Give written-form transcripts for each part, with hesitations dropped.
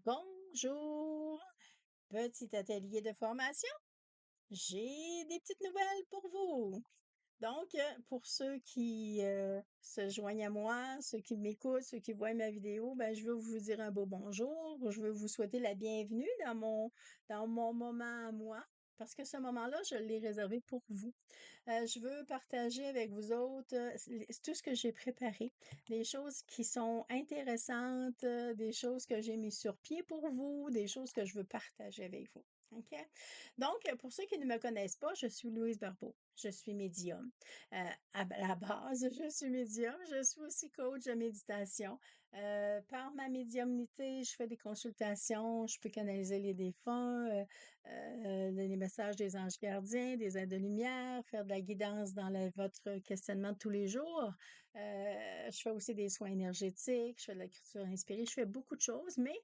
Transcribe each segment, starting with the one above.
Bonjour, petit atelier de formation. J'ai des petites nouvelles pour vous. Donc, pour ceux qui se joignent à moi, ceux qui m'écoutent, ceux qui voient ma vidéo, ben, je veux vous dire un beau bonjour. Je veux vous souhaiter la bienvenue dans mon moment à moi, parce que ce moment-là, je l'ai réservé pour vous. Je veux partager avec vous autres, tout ce que j'ai préparé, des choses qui sont intéressantes, des choses que j'ai mis sur pied pour vous, des choses que je veux partager avec vous. OK? Donc, pour ceux qui ne me connaissent pas, je suis Louise Barbeau. Je suis médium. À la base, je suis médium. Je suis aussi coach de méditation. Par ma médiumnité, je fais des consultations, je peux canaliser les défunts, les messages des anges gardiens, des aides de lumière, faire de la guidance dans votre questionnement de tous les jours. Je fais aussi des soins énergétiques, je fais de l'écriture inspirée, je fais beaucoup de choses, mais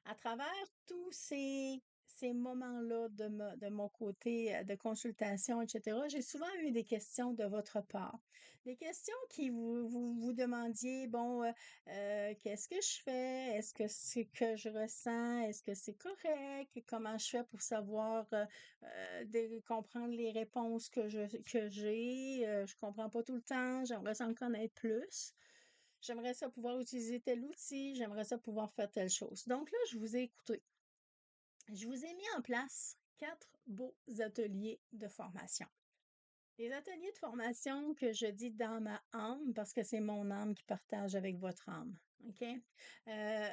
à travers tous ces moments-là de mon côté de consultation, etc., j'ai souvent eu des questions de votre part. Des questions qui vous demandiez, bon, qu'est-ce que je fais? Est-ce que c'est que je ressens? Est-ce que c'est correct? Comment je fais pour savoir, comprendre les réponses que j'ai? Je comprends pas tout le temps, j'aimerais ça en connaître plus. J'aimerais ça pouvoir utiliser tel outil, j'aimerais ça pouvoir faire telle chose. Donc là, je vous ai écouté. Je vous ai mis en place 4 beaux ateliers de formation. Des ateliers de formation que je dis dans ma âme parce que c'est mon âme qui partage avec votre âme. OK?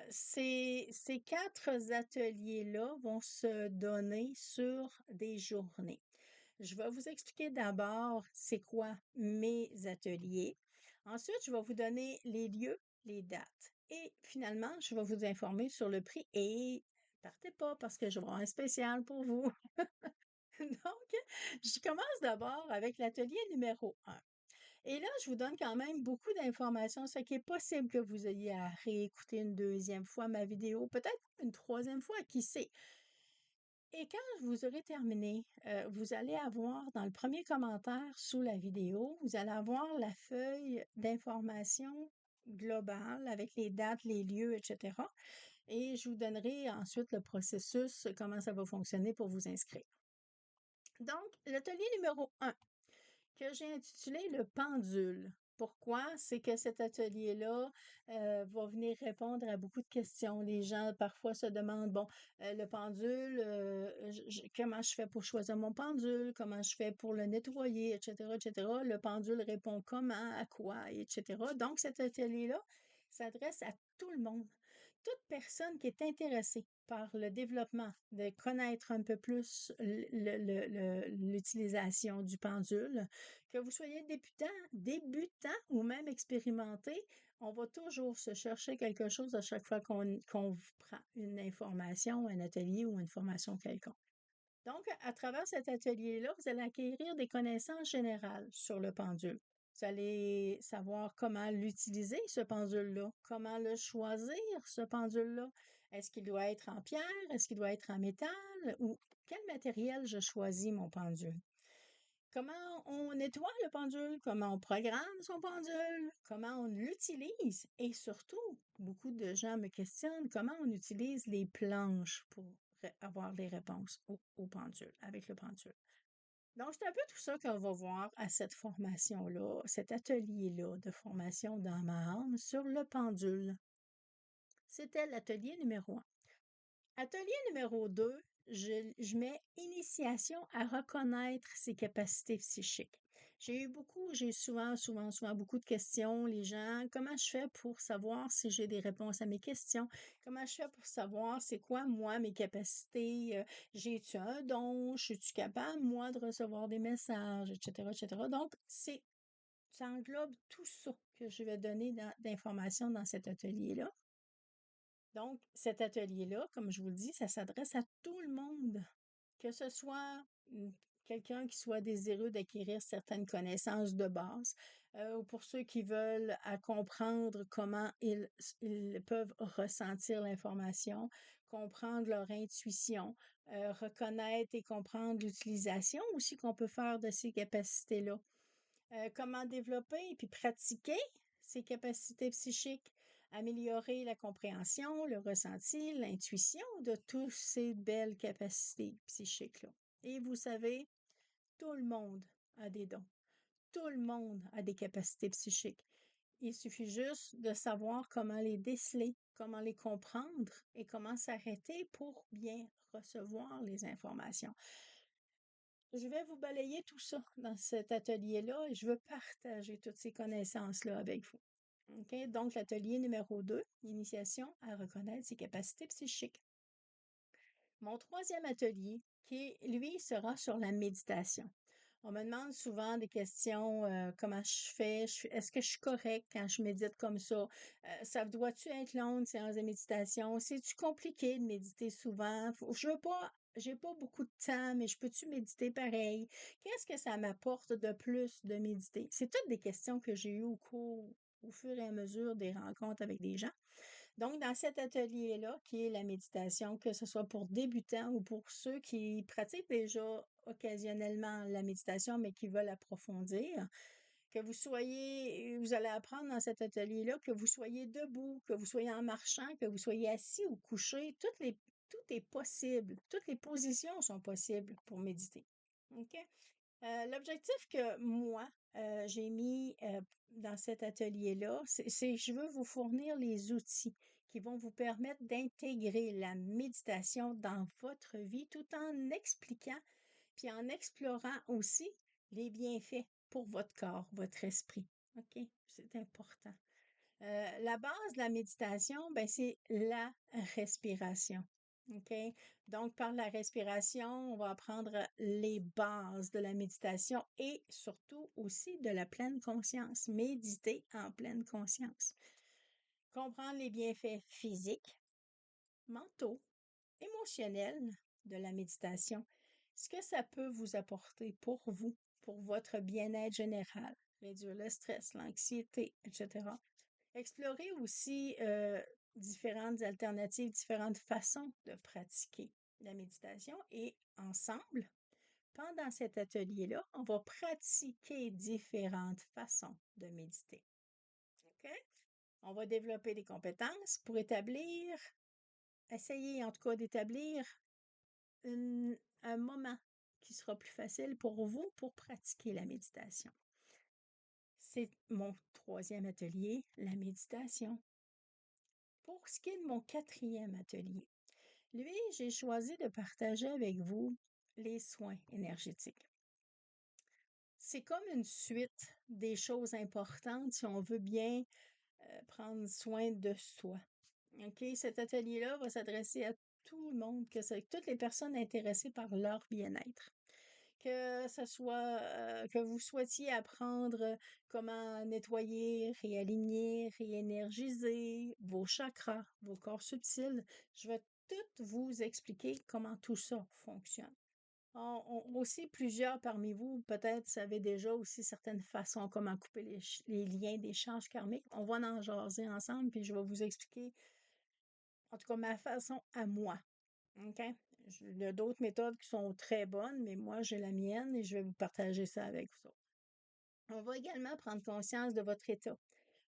Ces 4 ateliers-là vont se donner sur des journées. Je vais vous expliquer d'abord c'est quoi mes ateliers. Ensuite, je vais vous donner les lieux, les dates. Et finalement, je vais vous informer sur le prix et partez pas parce que je vais avoir un spécial pour vous. Donc, je commence d'abord avec l'atelier numéro 1. Et là, je vous donne quand même beaucoup d'informations, ce qui est possible que vous ayez à réécouter une deuxième fois ma vidéo, peut-être une troisième fois, qui sait. Et quand vous aurez terminé, vous allez avoir dans le premier commentaire sous la vidéo, vous allez avoir la feuille d'information globale avec les dates, les lieux, etc. Et je vous donnerai ensuite le processus, comment ça va fonctionner pour vous inscrire. Donc, l'atelier numéro 1 que j'ai intitulé le pendule. Pourquoi? C'est que cet atelier-là va venir répondre à beaucoup de questions. Les gens parfois se demandent, bon, le pendule, comment je fais pour choisir mon pendule, comment je fais pour le nettoyer, etc., etc. Le pendule répond comment, à quoi, etc. Donc, cet atelier-là s'adresse à tout le monde, toute personne qui est intéressée par le développement, de connaître un peu plus l'utilisation du pendule, que vous soyez débutant ou même expérimenté, on va toujours se chercher quelque chose à chaque fois qu'on prend une information, un atelier ou une formation quelconque. Donc, à travers cet atelier-là, vous allez acquérir des connaissances générales sur le pendule. Vous allez savoir comment l'utiliser, ce pendule-là, comment le choisir, ce pendule-là. Est-ce qu'il doit être en pierre? Est-ce qu'il doit être en métal? Ou quel matériel je choisis mon pendule? Comment on nettoie le pendule? Comment on programme son pendule? Comment on l'utilise? Et surtout, beaucoup de gens me questionnent comment on utilise les planches pour avoir les réponses au pendule, avec le pendule. Donc, c'est un peu tout ça qu'on va voir à cette formation-là, cet atelier-là de formation dans ma âme sur le pendule. C'était l'atelier numéro 1. Atelier numéro 2, je mets initiation à reconnaître ses capacités psychiques. J'ai souvent beaucoup de questions. Les gens, comment je fais pour savoir si j'ai des réponses à mes questions? Comment je fais pour savoir c'est quoi, moi, mes capacités? J'ai-tu un don? Suis-tu capable, moi, de recevoir des messages, etc., etc. Donc, ça englobe tout ça que je vais donner d'informations dans cet atelier-là. Donc, cet atelier-là, comme je vous le dis, ça s'adresse à tout le monde, que ce soit quelqu'un qui soit désireux d'acquérir certaines connaissances de base, ou pour ceux qui veulent comprendre comment ils peuvent ressentir l'information, comprendre leur intuition, reconnaître et comprendre l'utilisation aussi qu'on peut faire de ces capacités-là. Comment développer et puis pratiquer ses capacités psychiques, améliorer la compréhension, le ressenti, l'intuition de toutes ces belles capacités psychiques-là. Et vous savez, tout le monde a des dons. Tout le monde a des capacités psychiques. Il suffit juste de savoir comment les déceler, comment les comprendre et comment s'arrêter pour bien recevoir les informations. Je vais vous balayer tout ça dans cet atelier-là et je veux partager toutes ces connaissances-là avec vous. OK? Donc, l'atelier numéro 2, initiation à reconnaître ses capacités psychiques. Mon troisième atelier, qui, lui, sera sur la méditation. On me demande souvent des questions, comment je fais, est-ce que je suis correcte quand je médite comme ça? Ça doit-tu être long, une séance de méditation? C'est-tu compliqué de méditer souvent? J'ai pas beaucoup de temps, mais je peux-tu méditer pareil? Qu'est-ce que ça m'apporte de plus de méditer? C'est toutes des questions que j'ai eues au fur et à mesure des rencontres avec des gens. Donc, dans cet atelier-là, qui est la méditation, que ce soit pour débutants ou pour ceux qui pratiquent déjà occasionnellement la méditation, mais qui veulent approfondir, vous allez apprendre dans cet atelier-là, que vous soyez debout, que vous soyez en marchant, que vous soyez assis ou couché, tout est possible. Toutes les positions sont possibles pour méditer. OK? L'objectif que moi, j'ai mis dans cet atelier-là, c'est je veux vous fournir les outils qui vont vous permettre d'intégrer la méditation dans votre vie tout en expliquant, puis en explorant aussi les bienfaits pour votre corps, votre esprit. OK? C'est important. La base de la méditation, ben, c'est la respiration. OK? Donc, par la respiration, on va apprendre les bases de la méditation et surtout aussi de la pleine conscience. Méditer en pleine conscience. Comprendre les bienfaits physiques, mentaux, émotionnels de la méditation. Ce que ça peut vous apporter pour vous, pour votre bien-être général, réduire le stress, l'anxiété, etc. Explorer aussi différentes alternatives, différentes façons de pratiquer la méditation et ensemble, pendant cet atelier-là, on va pratiquer différentes façons de méditer. OK? On va développer des compétences pour essayer en tout cas d'établir un moment qui sera plus facile pour vous pour pratiquer la méditation. C'est mon troisième atelier, la méditation. Pour ce qui est de mon quatrième atelier, lui, j'ai choisi de partager avec vous les soins énergétiques. C'est comme une suite des choses importantes si on veut bien prendre soin de soi. OK? Cet atelier-là va s'adresser à tout le monde, toutes les personnes intéressées par leur bien-être. Que ce soit que vous souhaitiez apprendre comment nettoyer, réaligner, réénergiser vos chakras, vos corps subtils, je vais tout vous expliquer comment tout ça fonctionne. Aussi, plusieurs parmi vous, peut-être, savez déjà aussi certaines façons comment couper les liens des charges karmiques. On va en jaser ensemble, puis je vais vous expliquer, en tout cas, ma façon à moi. OK? Il y a d'autres méthodes qui sont très bonnes, mais moi, j'ai la mienne et je vais vous partager ça avec vous autres. On va également prendre conscience de votre état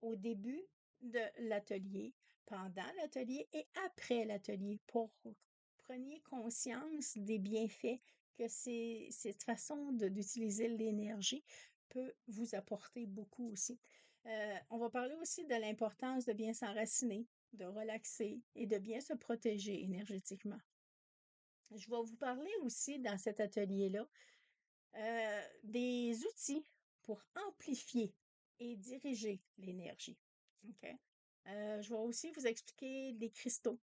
au début de l'atelier, pendant l'atelier et après l'atelier pour preniez conscience des bienfaits que cette façon d'utiliser l'énergie peut vous apporter beaucoup aussi. On va parler aussi de l'importance de bien s'enraciner, de relaxer et de bien se protéger énergétiquement. Je vais vous parler aussi dans cet atelier-là des outils pour amplifier et diriger l'énergie. OK? Je vais aussi vous expliquer les cristaux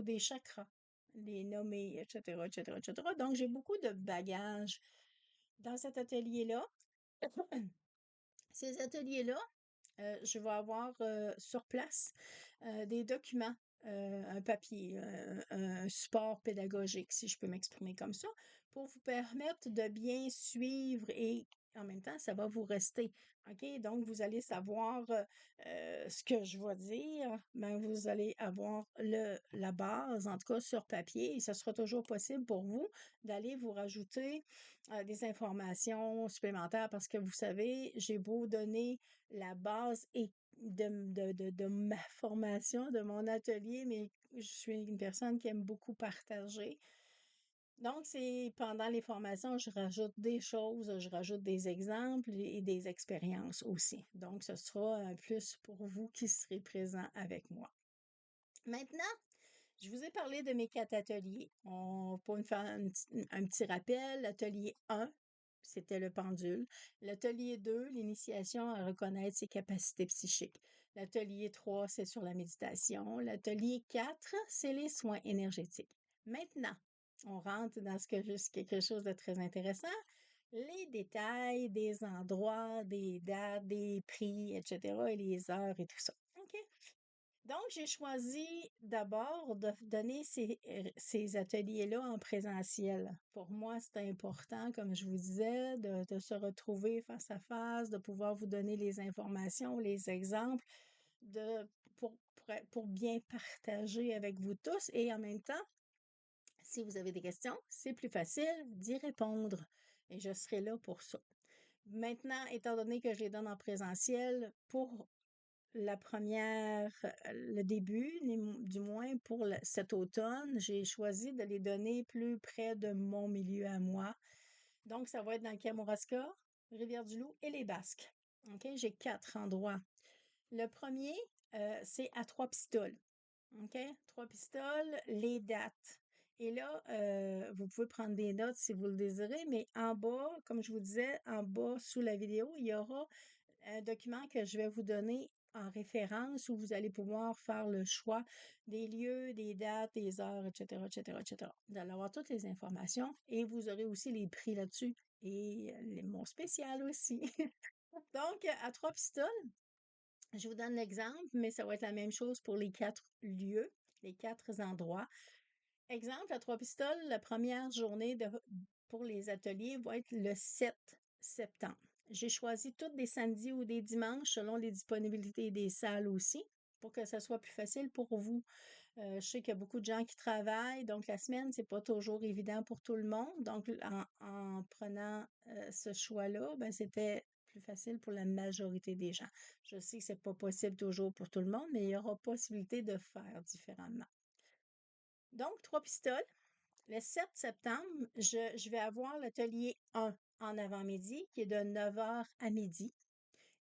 des chakras, les nommer, etc., etc., etc. Donc, j'ai beaucoup de bagages dans cet atelier-là. Ces ateliers-là, je vais avoir sur place des documents, un papier, un support pédagogique, si je peux m'exprimer comme ça, pour vous permettre de bien suivre et en même temps, ça va vous rester. OK? Donc, vous allez savoir ce que je vais dire, mais vous allez avoir la base, en tout cas sur papier, et ce sera toujours possible pour vous d'aller vous rajouter des informations supplémentaires parce que vous savez, j'ai beau donner la base et de ma formation, de mon atelier, mais je suis une personne qui aime beaucoup partager. Donc, c'est pendant les formations, je rajoute des choses, je rajoute des exemples et des expériences aussi. Donc, ce sera un plus pour vous qui serez présents avec moi. Maintenant, je vous ai parlé de mes 4 ateliers. Pour me faire un petit rappel, l'atelier 1, c'était le pendule. L'atelier 2, l'initiation à reconnaître ses capacités psychiques. L'atelier 3, c'est sur la méditation. L'atelier 4, c'est les soins énergétiques. Maintenant, on rentre dans quelque chose de très intéressant, les détails des endroits, des dates, des prix, etc., et les heures et tout ça. OK? Donc, j'ai choisi d'abord de donner ces ateliers-là en présentiel. Pour moi, c'est important, comme je vous disais, de se retrouver face à face, de pouvoir vous donner les informations, les exemples, de, pour bien partager avec vous tous. Et en même temps, si vous avez des questions, c'est plus facile d'y répondre. Et je serai là pour ça. Maintenant, étant donné que je les donne en présentiel, pour la première, le début, du moins pour cet automne, j'ai choisi de les donner plus près de mon milieu à moi. Donc, ça va être dans le Kamouraska, Rivière-du-Loup et les Basques. OK? J'ai 4 endroits. Le premier, c'est à Trois-Pistoles. OK? Trois-Pistoles, les dates. Et là, vous pouvez prendre des notes si vous le désirez, mais en bas, comme je vous disais, en bas sous la vidéo, il y aura un document que je vais vous donner en référence où vous allez pouvoir faire le choix des lieux, des dates, des heures, etc., etc., etc. Vous allez avoir toutes les informations et vous aurez aussi les prix là-dessus et mon spécial aussi. Donc, à Trois-Pistoles, je vous donne l'exemple, mais ça va être la même chose pour les 4 lieux, les 4 endroits. Exemple, à Trois-Pistoles, la première journée pour les ateliers va être le 7 septembre. J'ai choisi tous des samedis ou des dimanches selon les disponibilités des salles aussi pour que ça soit plus facile pour vous. Je sais qu'il y a beaucoup de gens qui travaillent, donc la semaine, c'est pas toujours évident pour tout le monde. Donc, en prenant ce choix-là, ben, c'était plus facile pour la majorité des gens. Je sais que c'est pas possible toujours pour tout le monde, mais il y aura possibilité de faire différemment. Donc, Trois-Pistoles, le 7 septembre, je vais avoir l'atelier 1 en avant-midi qui est de 9 h à midi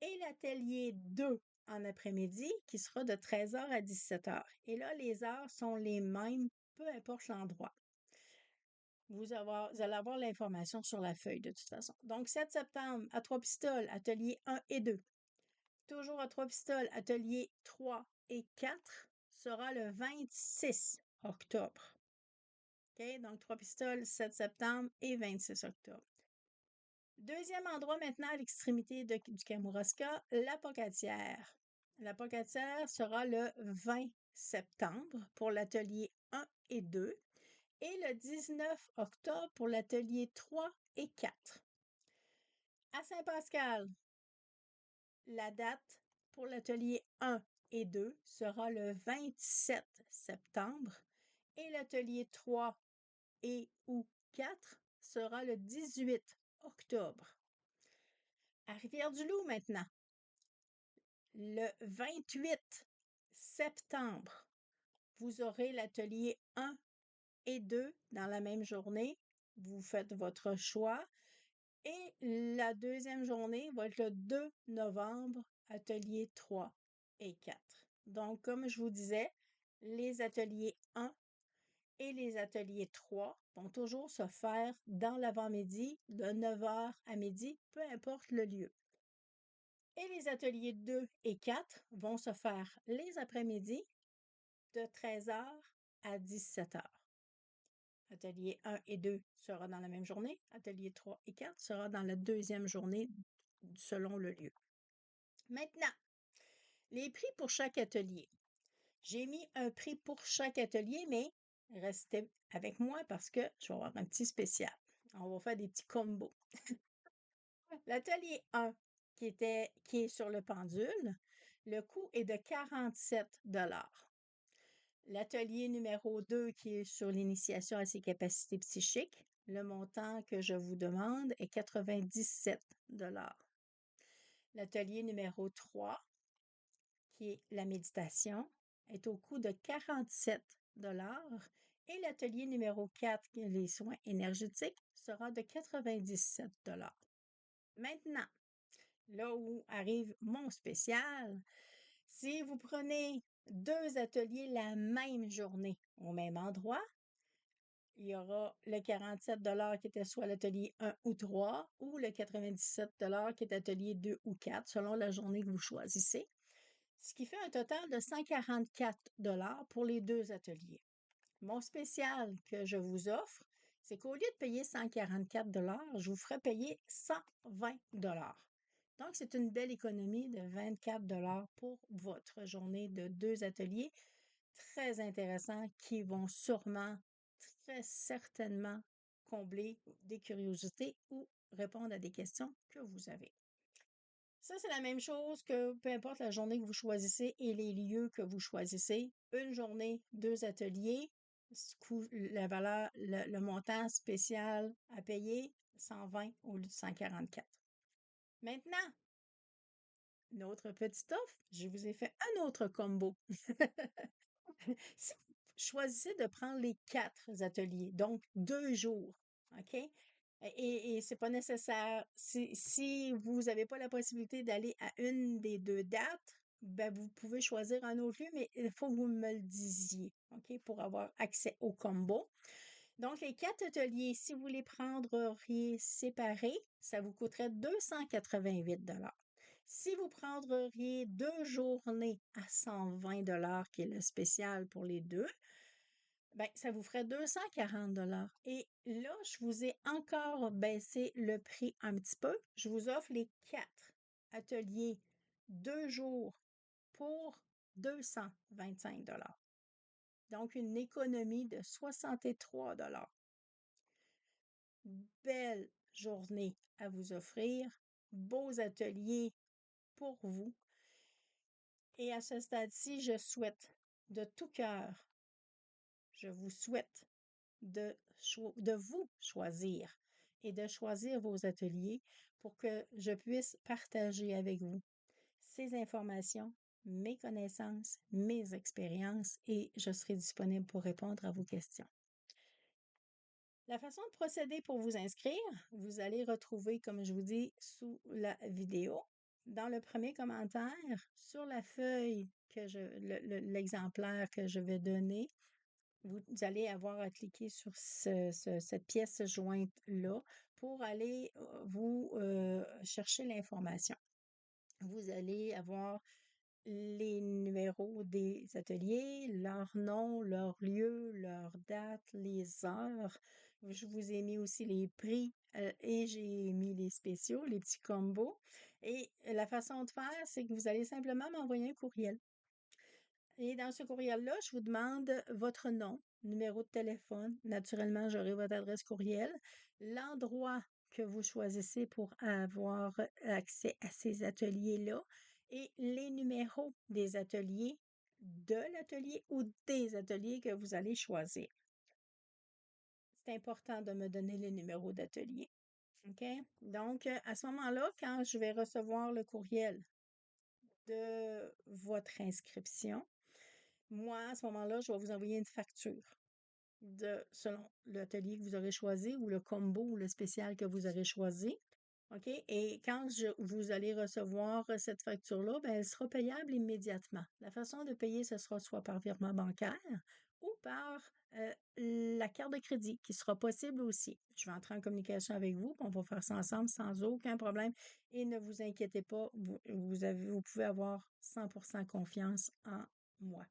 et l'atelier 2 en après-midi qui sera de 13 h à 17 h. Et là, les heures sont les mêmes, peu importe l'endroit. Vous allez avoir l'information sur la feuille de toute façon. Donc, 7 septembre à Trois-Pistoles, atelier 1 et 2. Toujours à Trois-Pistoles, atelier 3 et 4 sera le 26 octobre. OK? Donc, Trois-Pistoles, 7 septembre et 26 octobre. Deuxième endroit maintenant à l'extrémité du Kamouraska, la Pocatière. La Pocatière sera le 20 septembre pour l'atelier 1 et 2 et le 19 octobre pour l'atelier 3 et 4. À Saint-Pascal, la date pour l'atelier 1 et 2 sera le 27 septembre et l'atelier 3 et ou 4 sera le 18 octobre. À Rivière-du-Loup maintenant, le 28 septembre, vous aurez l'atelier 1 et 2 dans la même journée. Vous faites votre choix. Et la deuxième journée va être le 2 novembre, atelier 3 et 4. Donc, comme je vous disais, les ateliers 1 et les ateliers 3 vont toujours se faire dans l'avant-midi, de 9 h à midi, peu importe le lieu. Et les ateliers 2 et 4 vont se faire les après-midi de 13 h à 17 h. Atelier 1 et 2 sera dans la même journée. Atelier 3 et 4 sera dans la deuxième journée selon le lieu. Maintenant, les prix pour chaque atelier. J'ai mis un prix pour chaque atelier, mais restez avec moi parce que je vais avoir un petit spécial. On va faire des petits combos. L'atelier 1, qui est sur le pendule, le coût est de 47 $. L'atelier numéro 2, qui est sur l'initiation à ses capacités psychiques, le montant que je vous demande est 97 $. L'atelier numéro 3, qui est la méditation, est au coût de 47 $. Et l'atelier numéro 4, qui est les soins énergétiques, sera de 97 $. Maintenant, là où arrive mon spécial, si vous prenez 2 ateliers la même journée au même endroit, il y aura le 47 $ qui était soit l'atelier 1 ou 3 ou le 97 $ qui est atelier 2 ou 4 selon la journée que vous choisissez, ce qui fait un total de 144 $ pour les 2 ateliers. Mon spécial que je vous offre, c'est qu'au lieu de payer 144 $, je vous ferai payer 120 $. Donc, c'est une belle économie de 24 $ pour votre journée de 2 ateliers très intéressants qui vont sûrement, très certainement combler des curiosités ou répondre à des questions que vous avez. Ça, c'est la même chose que peu importe la journée que vous choisissez et les lieux que vous choisissez. Une journée, 2 ateliers, la valeur, le montant spécial à payer, 120 au lieu de 144. Maintenant, une autre petite offre, je vous ai fait un autre combo. Si vous choisissez de prendre les 4 ateliers, donc 2 jours, OK? Et c'est pas nécessaire. Si vous n'avez pas la possibilité d'aller à une des 2 dates, ben vous pouvez choisir un autre lieu, mais il faut que vous me le disiez, OK, pour avoir accès au combo. Donc, les 4 ateliers, si vous les prendriez séparés, ça vous coûterait 288 $. Si vous prendriez 2 journées à 120 $, qui est le spécial pour les deux, ben, ça vous ferait 240 $. Et là, je vous ai encore baissé le prix un petit peu. Je vous offre les 4 ateliers 2 jours pour 225 $. Donc, une économie de 63 $. Belle journée à vous offrir, beaux ateliers pour vous. Et à ce stade-ci, de tout cœur, je vous souhaite de vous choisir et de choisir vos ateliers pour que je puisse partager avec vous ces informations, mes connaissances, mes expériences et je serai disponible pour répondre à vos questions. La façon de procéder pour vous inscrire, vous allez retrouver, comme je vous dis, sous la vidéo, dans le premier commentaire, sur la feuille l'exemplaire que je vais donner, vous allez avoir à cliquer sur cette pièce jointe-là pour aller vous chercher l'information. Vous allez avoir les numéros des ateliers, leur nom, leur lieu, leur date, les heures. Je vous ai mis aussi les prix et j'ai mis les spéciaux, les petits combos. Et la façon de faire, c'est que vous allez simplement m'envoyer un courriel. Et dans ce courriel-là, je vous demande votre nom, numéro de téléphone. Naturellement, j'aurai votre adresse courriel, l'endroit que vous choisissez pour avoir accès à ces ateliers-là et les numéros des ateliers, de l'atelier ou des ateliers que vous allez choisir. C'est important de me donner les numéros d'atelier. OK? Donc, à ce moment-là, quand je vais recevoir le courriel de votre inscription, moi, à ce moment-là, je vais vous envoyer une facture selon l'atelier que vous aurez choisi ou le combo ou le spécial que vous aurez choisi. OK? Et quand vous allez recevoir cette facture-là, ben, elle sera payable immédiatement. La façon de payer, ce sera soit par virement bancaire ou par la carte de crédit, qui sera possible aussi. Je vais entrer en communication avec vous, on va faire ça ensemble sans aucun problème. Et ne vous inquiétez pas, vous pouvez avoir 100% confiance en moi.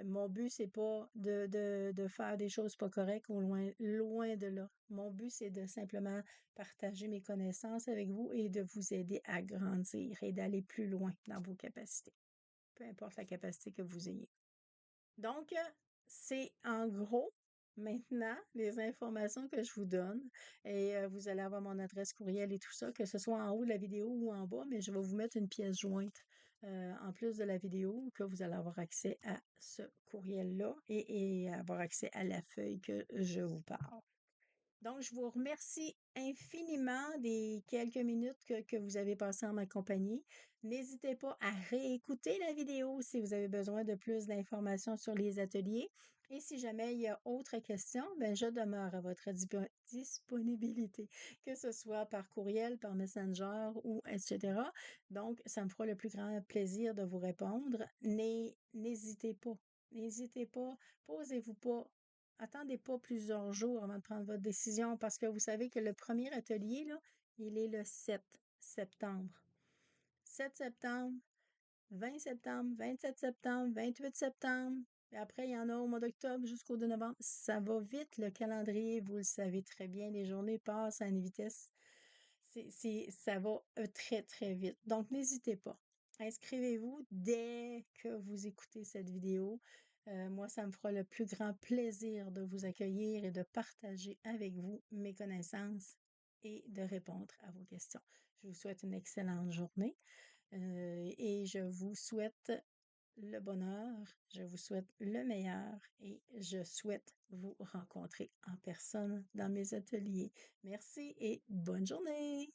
Mon but, c'est pas de faire des choses pas correctes ou loin de là. Mon but, c'est de simplement partager mes connaissances avec vous et de vous aider à grandir et d'aller plus loin dans vos capacités, peu importe la capacité que vous ayez. Donc, c'est en gros maintenant les informations que je vous donne et vous allez avoir mon adresse courriel et tout ça, que ce soit en haut de la vidéo ou en bas, mais je vais vous mettre une pièce jointe en plus de la vidéo que vous allez avoir accès à ce courriel-là et avoir accès à la feuille que je vous parle. Donc, je vous remercie infiniment des quelques minutes que vous avez passées en ma compagnie. N'hésitez pas à réécouter la vidéo si vous avez besoin de plus d'informations sur les ateliers. Et si jamais il y a autre question, ben, je demeure à votre disponibilité, que ce soit par courriel, par Messenger ou etc. Donc, ça me fera le plus grand plaisir de vous répondre. N'hésitez pas. N'hésitez pas. Posez-vous pas. Attendez pas plusieurs jours avant de prendre votre décision parce que vous savez que le premier atelier, là, il est le 7 septembre. 7 septembre, 20 septembre, 27 septembre, 28 septembre. Et après, il y en a au mois d'octobre jusqu'au 2 novembre. Ça va vite, le calendrier, vous le savez très bien. Les journées passent à une vitesse. Ça va très, très vite. Donc, n'hésitez pas. Inscrivez-vous dès que vous écoutez cette vidéo. Moi, ça me fera le plus grand plaisir de vous accueillir et de partager avec vous mes connaissances et de répondre à vos questions. Je vous souhaite une excellente journée et je vous souhaite le bonheur, je vous souhaite le meilleur et je souhaite vous rencontrer en personne dans mes ateliers. Merci et bonne journée!